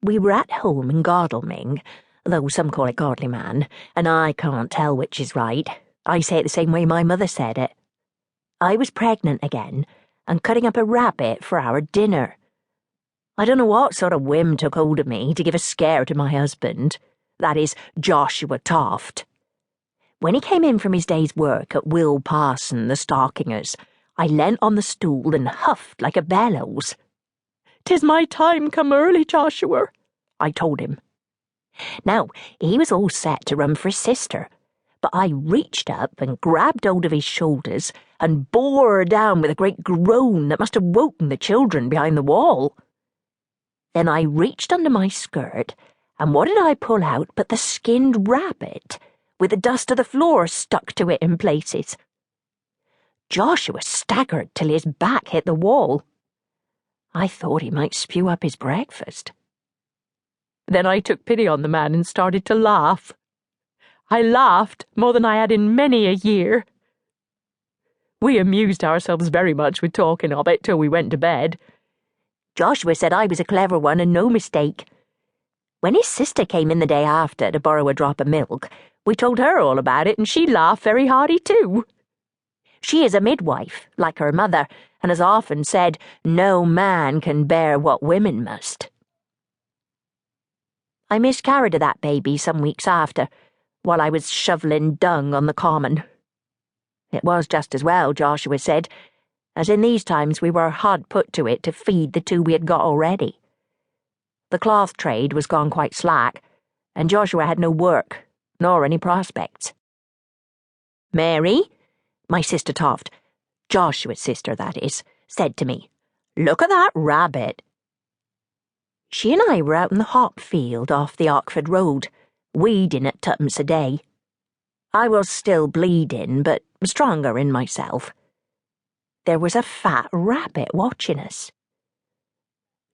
We were at home in Godalming, though some call it Godalming, and I can't tell which is right. I say it the same way my mother said it. I was pregnant again, and cutting up a rabbit for our dinner. I don't know what sort of whim took hold of me to give a scare to my husband, that is, Joshua Toft. When he came in from his day's work at Will Parson, the stockingers, I leant on the stool and huffed like a bellows. "'Tis my time come early, Joshua," I told him. Now, he was all set to run for his sister, but I reached up and grabbed hold of his shoulders and bore her down with a great groan that must have woken the children behind the wall. Then I reached under my skirt, and what did I pull out but the skinned rabbit, with the dust of the floor stuck to it in places. Joshua staggered till his back hit the wall. I thought he might spew up his breakfast. Then I took pity on the man and started to laugh. I laughed more than I had in many a year. We amused ourselves very much with talking of it till we went to bed. Joshua said I was a clever one and no mistake. When his sister came in the day after to borrow a drop of milk, we told her all about it and she laughed very hearty too. She is a midwife, like her mother, and has often said, "No man can bear what women must." I miscarried of that baby some weeks after, while I was shovelling dung on the common. It was just as well, Joshua said, as in these times we were hard put to it to feed the two we had got already. The cloth trade was gone quite slack, and Joshua had no work, nor any prospects. Mary, my sister Toft, Joshua's sister, that is, said to me, "Look at that rabbit." She and I were out in the hop field off the Oxford Road, weeding at twopence a day. I was still bleeding, but stronger in myself. There was a fat rabbit watching us.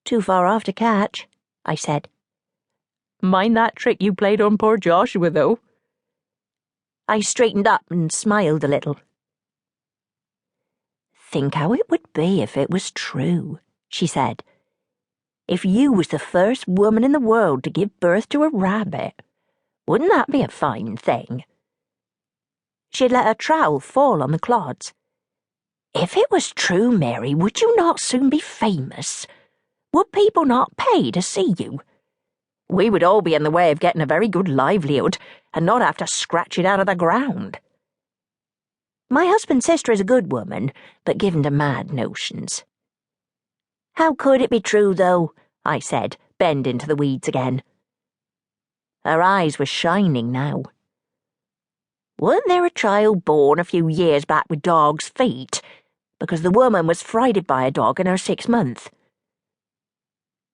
"Too far off to catch," I said. "Mind that trick you played on poor Joshua, though." I straightened up and smiled a little. "Think how it would be if it was true," she said. "If you was the first woman in the world to give birth to a rabbit. Wouldn't that be a fine thing?" She had let her trowel fall on the clods. "If it was true, Mary, would you not soon be famous? Would people not pay to see you? We would all be in the way of getting a very good livelihood, and not have to scratch it out of the ground." My husband's sister is a good woman, but given to mad notions. "How could it be true, though?" I said, bending to the weeds again. Her eyes were shining now. "Wasn't there a child born a few years back with dog's feet, because the woman was frighted by a dog in her 6th month?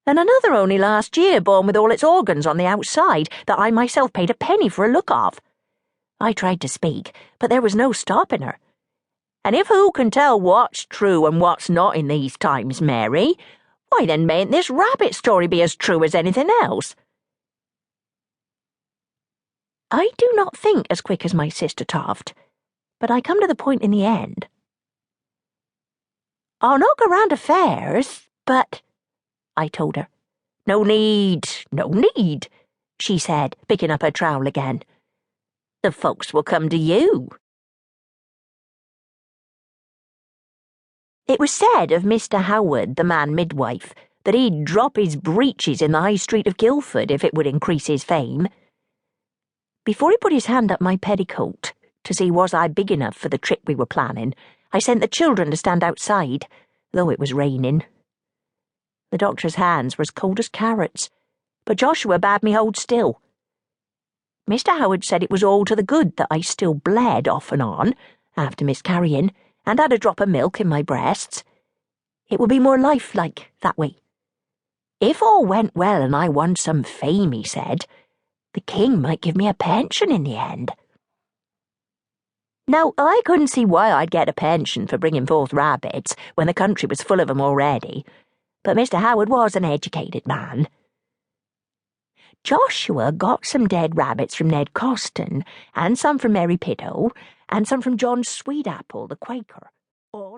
And another only last year born with all its organs on the outside that I myself paid a penny for a look of." I tried to speak, but there was no stopping her. "And if who can tell what's true and what's not in these times, Mary, why then mayn't this rabbit story be as true as anything else?" I do not think as quick as my sister Toft, but I come to the point in the end. "I'll not go round to fairs, but—" I told her. No need," she said, picking up her trowel again. "The folks will come to you." It was said of Mr. Howard, the man midwife, that he'd drop his breeches in the High Street of Guildford if it would increase his fame. Before he put his hand up my petticoat to see was I big enough for the trick we were planning, I sent the children to stand outside, though it was raining. The doctor's hands were as cold as carrots, but Joshua bade me hold still. Mr. Howard said it was all to the good that I still bled off and on, after miscarrying, and had a drop of milk in my breasts. It would be more lifelike that way. If all went well and I won some fame, he said, the king might give me a pension in the end. Now, I couldn't see why I'd get a pension for bringing forth rabbits when the country was full of 'em already, but Mr. Howard was an educated man. Joshua got some dead rabbits from Ned Coston, and some from Mary Pitto, and some from John Sweetapple, the Quaker, all